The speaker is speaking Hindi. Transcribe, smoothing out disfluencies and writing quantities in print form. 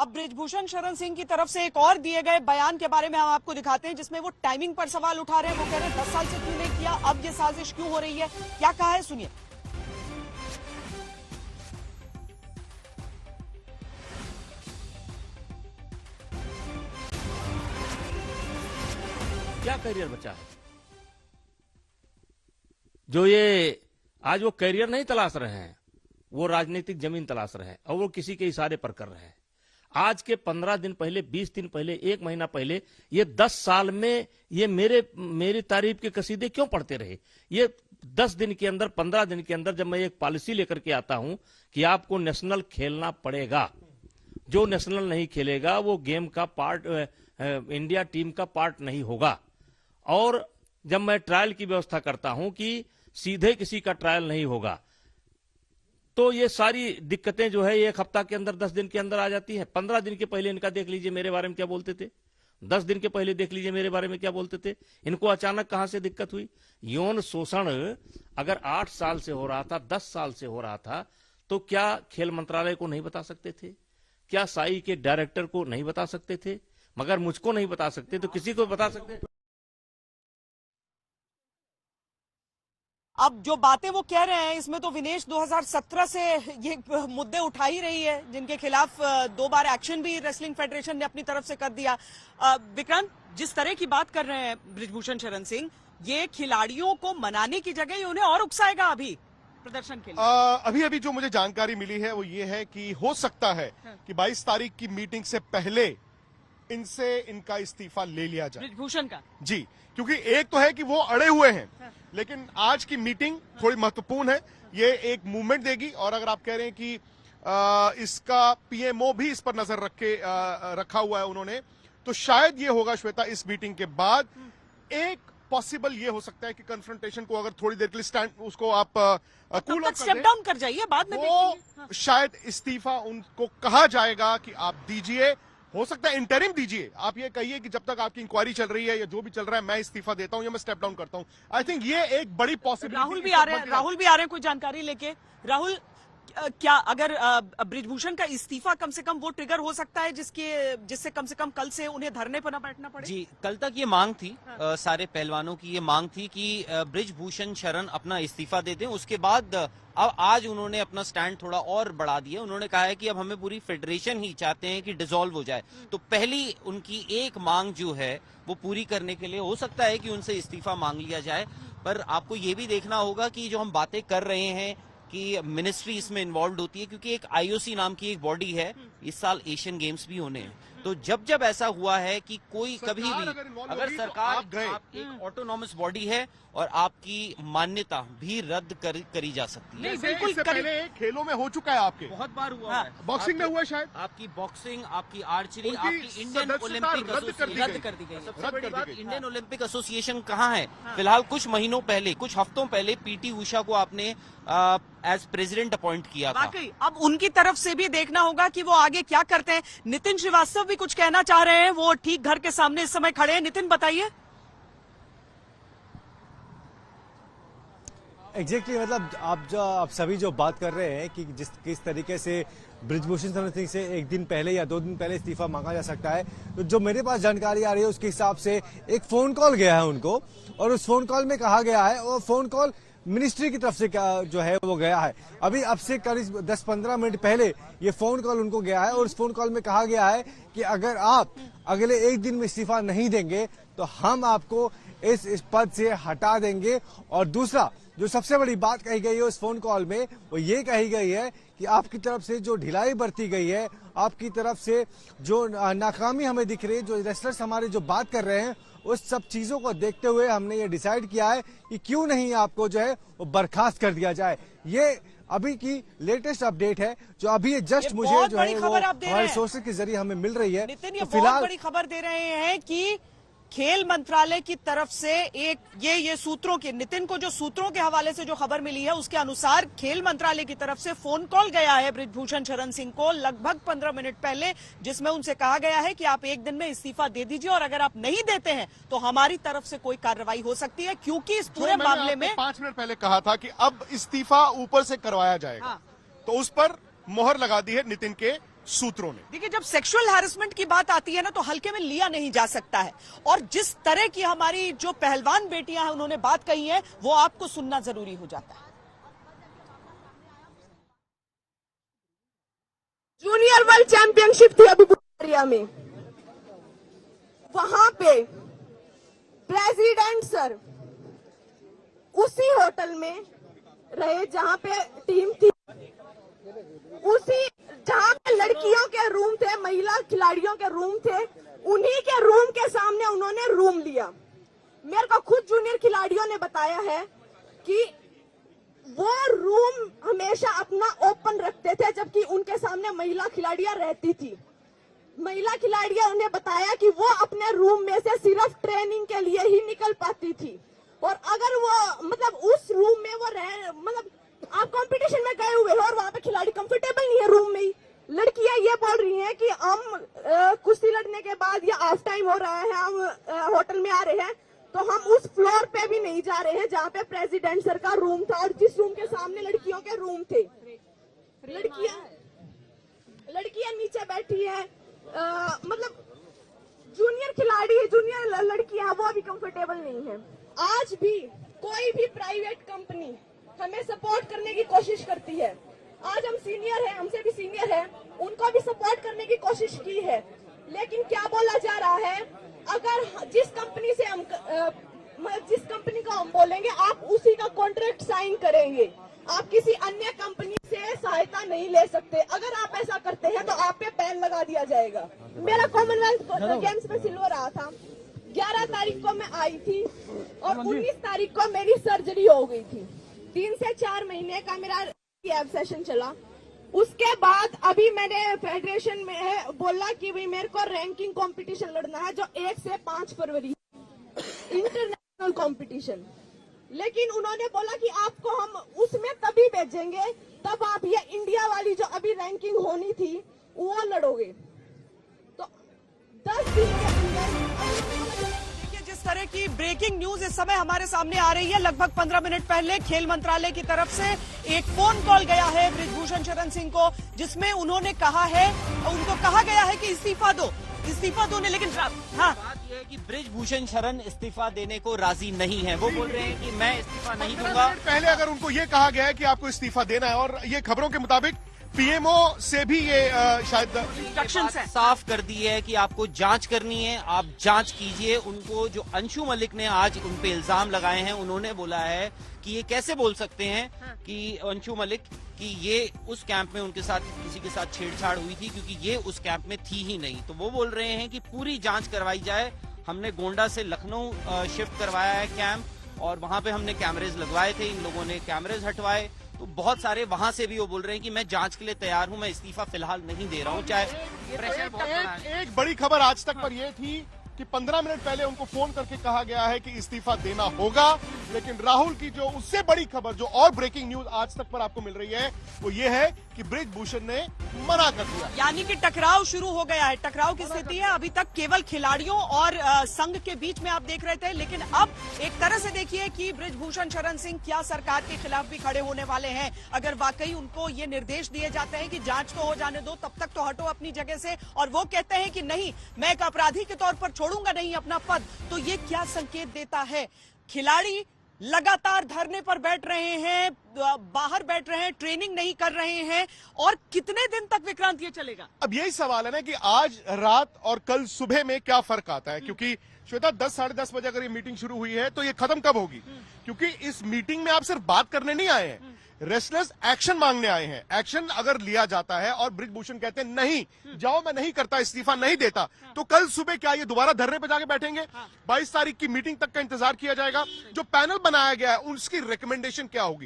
अब बृजभूषण शरण सिंह की तरफ से एक और दिए गए बयान के बारे में हम आपको दिखाते हैं, जिसमें वो टाइमिंग पर सवाल उठा रहे हैं। वो कह रहे हैं 10 साल से क्यों नहीं किया, अब ये साजिश क्यों हो रही है, क्या कहा है सुनिए। क्या करियर बचा है जो ये आज वो करियर नहीं तलाश रहे हैं, वो राजनीतिक जमीन तलाश रहे हैं और वो किसी के इशारे पर कर रहे हैं। आज के 15 दिन पहले, 20 दिन पहले, 1 महीना पहले ये 10 साल में ये मेरी तारीफ के कसीदे क्यों पढ़ते रहे। ये 10 दिन के अंदर, 15 दिन के अंदर जब मैं एक पॉलिसी लेकर के आता हूं कि आपको नेशनल खेलना पड़ेगा, जो नेशनल नहीं खेलेगा वो गेम का पार्ट, इंडिया टीम का पार्ट नहीं होगा। और जब मैं ट्रायल की व्यवस्था करता हूं कि सीधे किसी का ट्रायल नहीं होगा, तो ये सारी दिक्कतें जो है 1 हफ्ता के अंदर, 10 दिन के अंदर आ जाती है। 15 दिन के पहले इनका देख लीजिए मेरे बारे में क्या बोलते थे, 10 दिन के पहले देख लीजिए मेरे बारे में क्या बोलते थे। इनको अचानक कहां से दिक्कत हुई। यौन शोषण अगर 8 साल से हो रहा था, 10 साल से हो रहा था, तो क्या खेल मंत्रालय को नहीं बता सकते थे? क्या साई के डायरेक्टर को नहीं बता सकते थे? मगर मुझको नहीं बता सकते तो किसी को बता सकते। अब जो बातें वो कह रहे हैं, इसमें तो विनेश 2017 से ये मुद्दे उठा ही रही है, जिनके खिलाफ 2 बार एक्शन भी रेसलिंग फेडरेशन ने अपनी तरफ से कर दिया। विक्रांत, जिस तरह की बात कर रहे हैं बृजभूषण शरण सिंह, ये खिलाड़ियों को मनाने की जगह ये उन्हें और उकसाएगा अभी प्रदर्शन के लिए। अभी जो मुझे जानकारी मिली है वो ये है कि हो सकता है कि 22 तारीख की मीटिंग से पहले इनसे इनका इस्तीफा ले लिया जाए, बृजभूषण का। जी, क्योंकि एक तो है कि वो अड़े हुए हैं, लेकिन आज की मीटिंग थोड़ी महत्वपूर्ण है। ये एक मूवमेंट देगी। और अगर आप कह रहे हैं कि इसका पीएमओ भी इस पर नजर रखा हुआ है उन्होंने, तो शायद ये होगा श्वेता, इस मीटिंग के बाद एक पॉसिबल ये हो सकता है कि कन्फ्रंटेशन को अगर थोड़ी देर के लिए स्टैंड, उसको आप कूल ऑफ स्टेप डाउन कर जाइए, बाद में वो शायद इस्तीफा उनको कहा जाएगा कि आप दीजिए। हो सकता है इंटरिम दीजिए, आप ये कहिए कि जब तक आपकी इंक्वायरी चल रही है या जो भी चल रहा है, मैं इस्तीफा देता हूं या मैं स्टेप डाउन करता हूं। आई थिंक ये एक बड़ी पॉसिबिलिटी। राहुल भी आ रहे हैं कोई जानकारी लेके। राहुल, क्या अगर बृजभूषण का इस्तीफा कम से कम वो ट्रिगर हो सकता है जिससे कम से कम कल से उन्हें धरने पर न बैठना पड़े? जी, कल तक ये मांग थी, सारे पहलवानों की ये मांग थी कि बृजभूषण शरण अपना इस्तीफा दे दें। उसके बाद अब आज उन्होंने अपना स्टैंड थोड़ा और बढ़ा दिया। उन्होंने कहा है कि अब हमें पूरी फेडरेशन ही चाहते हैं कि डिसॉल्व हो जाए। तो पहली उनकी एक मांग जो है वो पूरी करने के लिए हो सकता है कि उनसे इस्तीफा मांग लिया जाए। पर आपको ये भी देखना होगा कि जो हम बातें कर रहे हैं कि मिनिस्ट्री इसमें इन्वॉल्व होती है, क्योंकि एक आईओसी नाम की एक बॉडी है, इस साल एशियन गेम्स भी होने हैं। तो जब ऐसा हुआ है कि कोई कभी भी अगर सरकार आप एक ऑटोनॉमस बॉडी है और आपकी मान्यता भी रद्द करी जा सकती है। बिल्कुल, इससे पहले खेलों में हो चुका है, आपके बहुत बार हुआ है, बॉक्सिंग में हुआ शायद, आपकी बॉक्सिंग, आपकी आर्चरी, आपकी इंडियन ओलंपिक रद्द कर दी गई। सबसे बड़ी बात, इंडियन ओलंपिक एसोसिएशन कहाँ है? फिलहाल कुछ महीनों पहले, कुछ हफ्तों पहले पीटी उषा को आपने एज प्रेसिडेंट अपॉइंट किया था। अब उनकी तरफ से भी देखना होगा कि वो आगे क्या करते हैं। नितिन श्रीवास्तव भी कुछ कहना चाह रहे हैं, वो ठीक घर के सामने इस समय खड़े हैं। नितिन, बताइए। एग्जैक्टली मतलब आप सभी जो बात कर रहे हैं कि किस तरीके से बृजभूषण शरण सिंह से 1 दिन पहले या 2 दिन पहले इस्तीफा मांगा जा सकता है, तो जो मेरे पास जानकारी आ रही है उसके हिसाब से एक फोन कॉल गया है उनको, और उस फोन कॉल में कहा गया है, और फोन कॉल मिनिस्ट्री की तरफ से जो है वो गया है। अभी अब से करीब 10-15 मिनट पहले ये फोन कॉल उनको गया है, और उस फोन कॉल में कहा गया है कि अगर आप अगले 1 दिन में इस्तीफा नहीं देंगे तो हम आपको इस पद से हटा देंगे। और दूसरा जो सबसे बड़ी बात कही गई है उस फोन कॉल में, वो ये कही गई है कि आपकी तरफ से जो ढिलाई बरती गई है, आपकी तरफ से जो नाकामी हमें दिख रही है, जो रेसलर्स हमारे जो बात कर रहे हैं, उस सब चीजों को देखते हुए हमने ये डिसाइड किया है कि क्यों नहीं आपको जो है वो बर्खास्त कर दिया जाए। ये अभी की लेटेस्ट अपडेट है, जो अभी जस्ट मुझे जो है वो हमारे सोर्सेज के जरिए हमें मिल रही है। नितिन, ये बहुत बड़ी खबर दे रहे हैं कि खेल मंत्रालय की तरफ से एक ये सूत्रों के, नितिन को जो सूत्रों के हवाले से जो खबर मिली है उसके अनुसार खेल मंत्रालय की तरफ से फोन कॉल गया है बृजभूषण शरण सिंह को लगभग 15 मिनट पहले, जिसमें उनसे कहा गया है कि आप 1 दिन में इस्तीफा दे दीजिए, और अगर आप नहीं देते हैं तो हमारी तरफ से कोई कार्रवाई हो सकती है। क्योंकि इस पूरे मामले में 5 मिनट पहले कहा था कि अब इस्तीफा ऊपर से करवाया जाएगा, तो उस पर मोहर लगा दी है नितिन के सूत्रों ने। देखिए, जब सेक्सुअल हैरेसमेंट की बात आती है ना, तो हल्के में लिया नहीं जा सकता है। और जिस तरह की हमारी जो पहलवान बेटियां हैं उन्होंने बात कही है, वो आपको सुनना जरूरी हो जाता है। जूनियर वर्ल्ड चैंपियनशिप थी अभी बुल्गारिया में, वहां पे प्रेसिडेंट सर उसी होटल में रहे जहां पे टीम थी, उसी जहां पे लड़कियों के रूम थे, महिला खिलाड़ियों के रूम थे, उन्हीं के रूम के सामने उन्होंने रूम लिया। मेरे को खुद जूनियर खिलाड़ियों ने बताया है कि वो रूम हमेशा अपना ओपन रखते थे, जबकि उनके सामने महिला खिलाड़ियां रहती थी। महिला खिलाड़ियां उन्हें बताया कि वो अपने रूम में से सिर्फ ट्रेनिंग के लिए ही निकल पाती थी, और अगर वो मतलब उस रूम में वो मतलब आप कंपटीशन में गए हुए हो और वहां पे खिलाड़ी कंफर्टेबल नहीं है रूम में ही। लड़कियां ये बोल रही हैं कि हम कुश्ती लड़ने के बाद या ऑफ टाइम हो रहा है, हम होटल में आ रहे हैं, तो हम उस फ्लोर पे भी नहीं जा रहे हैं जहाँ पे प्रेसिडेंट सर का रूम था और जिस रूम के सामने लड़कियों के रूम थे। लड़कियां नीचे बैठी है, मतलब जूनियर खिलाड़ी, जूनियर लड़कियां वो भी कंफर्टेबल नहीं है। आज भी कोई भी प्राइवेट कंपनी हमें सपोर्ट करने की कोशिश करती है। आज हम सीनियर हैं, हमसे भी सीनियर हैं, उनको भी सपोर्ट करने की कोशिश की है, लेकिन क्या बोला जा रहा है, अगर जिस कंपनी से हम जिस कंपनी को हम बोलेंगे आप उसी का कॉन्ट्रैक्ट साइन करेंगे, आप किसी अन्य कंपनी से सहायता नहीं ले सकते। अगर आप ऐसा करते हैं तो आप पे बैन लगा दिया जाएगा। मेरा कॉमनवेल्थ गेम्स में सिल्वर आया था, 11 तारीख को मैं आई थी और 19 तारीख को मेरी सर्जरी हो गई थी। 3 से 4 महीने का मेरा सेशन चला। उसके बाद अभी मैंने फेडरेशन में बोला कि भाई मेरे को रैंकिंग कंपटीशन लड़ना है जो 1 से 5 फरवरी इंटरनेशनल कंपटीशन, लेकिन उन्होंने बोला कि आपको हम उसमें तभी भेजेंगे तब आप ये इंडिया वाली जो अभी रैंकिंग होनी थी वो लड़ोगे। तो 10 दिन के अंदर जिस तरह की ब्रेकिंग न्यूज इस समय हमारे सामने आ रही है, लगभग 15 मिनट पहले खेल मंत्रालय की तरफ से एक फोन कॉल गया है बृजभूषण शरण सिंह को, जिसमें उन्होंने कहा है, उनको कहा गया है कि इस्तीफा दो ने, लेकिन हाँ, बात यह है कि बृजभूषण शरण इस्तीफा देने को राजी नहीं है। वो बोल रहे हैं कि मैं इस्तीफा नहीं दूंगा। पहले अगर उनको ये कहा गया है कि आपको इस्तीफा देना है, और ये खबरों के मुताबिक पीएमओ से भी ये शायद इंस्ट्रक्शंस है, साफ कर दी है कि आपको जांच करनी है, आप जांच कीजिए। उनको जो अंशु मलिक ने आज उन पे इल्जाम लगाए हैं, उन्होंने बोला है कि ये कैसे बोल सकते हैं कि अंशु मलिक कि ये उस कैंप में उनके साथ किसी के साथ छेड़छाड़ हुई थी, क्योंकि ये उस कैंप में थी ही नहीं। तो वो बोल रहे हैं कि पूरी जांच करवाई जाए। हमने गोंडा से लखनऊ शिफ्ट करवाया है कैंप, और वहां पे हमने कैमरेज लगवाए थे, इन लोगों ने कैमरेज हटवाए। तो बहुत सारे वहां से भी वो बोल रहे हैं कि मैं जांच के लिए तैयार हूं, मैं इस्तीफा फिलहाल नहीं दे रहा हूं, चाहे प्रेशर बहुत बड़ा है। एक बड़ी खबर आज तक पर यह थी कि 15 मिनट पहले उनको फोन करके कहा गया है कि इस्तीफा देना होगा, लेकिन राहुल की जो उससे बड़ी खबर, जो और ब्रेकिंग न्यूज आज तक पर आपको मिल रही है, वो ये है कि बृजभूषण ने मना कर दिया। यानी कि टकराव शुरू हो गया है। टकराव की स्थिति है अभी तक केवल खिलाड़ियों और संघ के बीच में आप देख रहे थे, लेकिन अब एक तरह से देखिए कि बृजभूषण शरण सिंह क्या सरकार के खिलाफ भी खड़े होने वाले हैं। अगर वाकई उनको ये निर्देश दिए जाते हैं कि जांच तो हो जाने दो, तब तक तो हटो अपनी जगह से, और वो कहते हैं कि नहीं, मैं एक अपराधी के तौर पर छोड़ूंगा नहीं अपना पद, तो ये क्या संकेत देता है? खिलाड़ी लगातार धरने पर बैठ रहे हैं, बाहर बैठ रहे हैं, ट्रेनिंग नहीं कर रहे हैं, और कितने दिन तक विक्रांत ये चलेगा? अब यही सवाल है ना कि आज रात और कल सुबह में क्या फर्क आता है, क्योंकि श्वेता 10 साढ़े 10 बजे अगर ये मीटिंग शुरू हुई है तो ये खत्म कब होगी? क्योंकि इस मीटिंग में आप सिर्फ बात करने नहीं आए हैं, रेस्टलर्स एक्शन मांगने आए हैं। एक्शन अगर लिया जाता है और बृजभूषण कहते हैं नहीं जाओ, मैं नहीं करता, इस्तीफा नहीं देता, तो कल सुबह क्या ये दोबारा धरने पे जाके बैठेंगे? 22 तारीख की मीटिंग तक का इंतजार किया जाएगा। जो पैनल बनाया गया है उसकी रिकमेंडेशन क्या होगी?